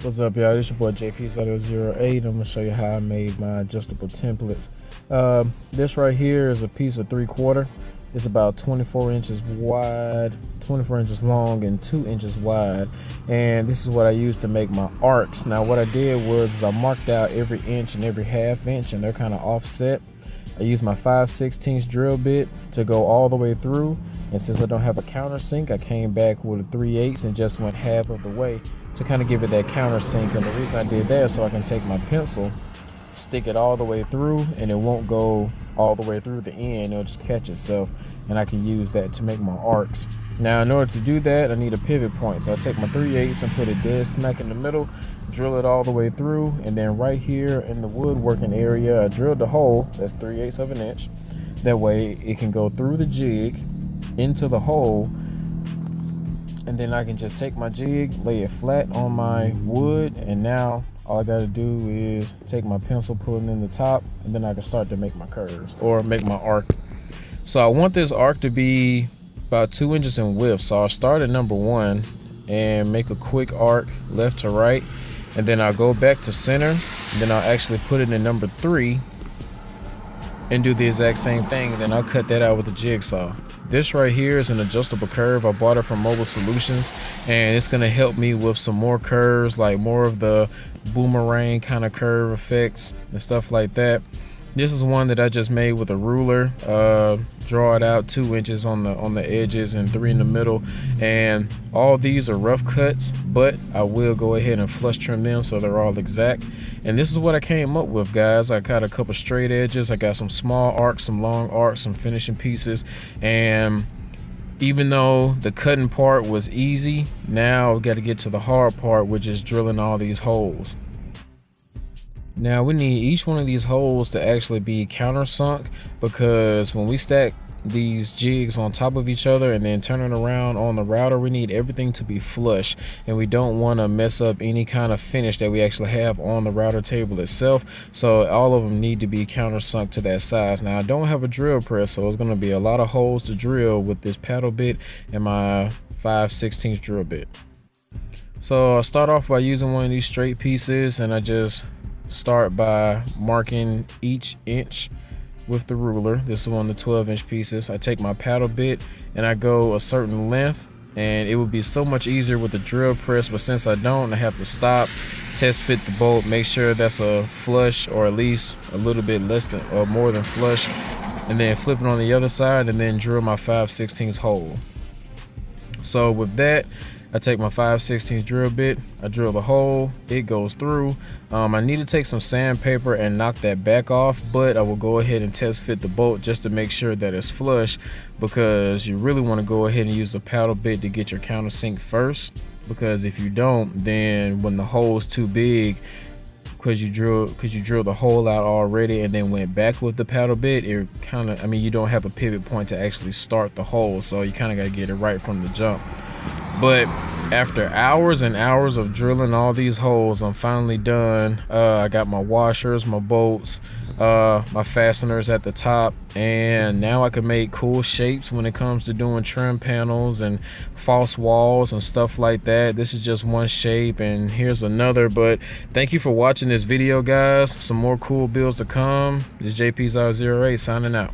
What's up, y'all? This your boy JP008. I'm gonna show you how I made my adjustable templates. This right here is a piece of 3/4. It's about 24 inches wide, 24 inches long, and 2 inches wide. And this is what I use to make my arcs. Now, what I did was I marked out every inch and every half inch, and they're kind of offset. I used my 5/16 drill bit to go all the way through. And since I don't have a countersink, I came back with a 3/8 and just went half of the way to kind of give it that countersink. And the reason I did that is so I can take my pencil, stick it all the way through, and it won't go all the way through the end. It'll just catch itself, and I can use that to make my arcs. Now, in order to do that, I need a pivot point. So I take my 3/8 and put it dead smack in the middle, drill it all the way through, and then right here in the woodworking area, I drilled the hole that's 3/8 of an inch. That way it can go through the jig into the hole, and then I can just take my jig, lay it flat on my wood, and now all I gotta do is take my pencil, pull it in the top, and then I can start to make my curves or make my arc. So I want this arc to be about 2 inches in width. So I'll start at number 1 and make a quick arc left to right, and then I'll go back to center, and then I'll actually put it in number 3 and do the exact same thing, and then I'll cut that out with a jigsaw. This right here is an adjustable curve. I bought it from Mobile Solutions, and it's gonna help me with some more curves, like more of the boomerang kind of curve effects and stuff like that. This is one that I just made with a ruler. Draw it out 2 inches on the edges and 3 in the middle, and all these are rough cuts, but I will go ahead and flush trim them so they're all exact. And this is what I came up with, guys. I got a couple straight edges, I got some small arcs, some long arcs, some finishing pieces, and even though the cutting part was easy, now we got to get to the hard part, which is drilling all these holes. Now we need each one of these holes to actually be countersunk, because when we stack these jigs on top of each other and then turn it around on the router, we need everything to be flush, and we don't want to mess up any kind of finish that we actually have on the router table itself. So all of them need to be countersunk to that size. Now I don't have a drill press, so it's going to be a lot of holes to drill with this paddle bit and my 5/16 drill bit. So I'll start off by using one of these straight pieces, and I just start by marking each inch with the ruler. This is one of the 12-inch pieces. I take my paddle bit and I go a certain length, and it would be so much easier with the drill press, but since I don't, I have to stop, test fit the bolt, make sure that's a flush or at least a little bit less than or more than flush, and then flip it on the other side and then drill my 5/16 hole. So with that, I take my 5/16 drill bit, I drill the hole, it goes through. I need to take some sandpaper and knock that back off, but I will go ahead and test fit the bolt just to make sure that it's flush, because you really want to go ahead and use the paddle bit to get your countersink first, because if you don't, then when the hole's too big, because you drilled the hole out already and then went back with the paddle bit, it kind of, I mean, you don't have a pivot point to actually start the hole, so you kind of got to get it right from the jump. But after hours and hours of drilling all these holes, I'm finally done. I got my washers, my bolts, my fasteners at the top, and now I can make cool shapes when it comes to doing trim panels and false walls and stuff like that. This is just one shape, and here's another. But thank you for watching this video, guys. Some more cool builds to come. This is JP008 signing out.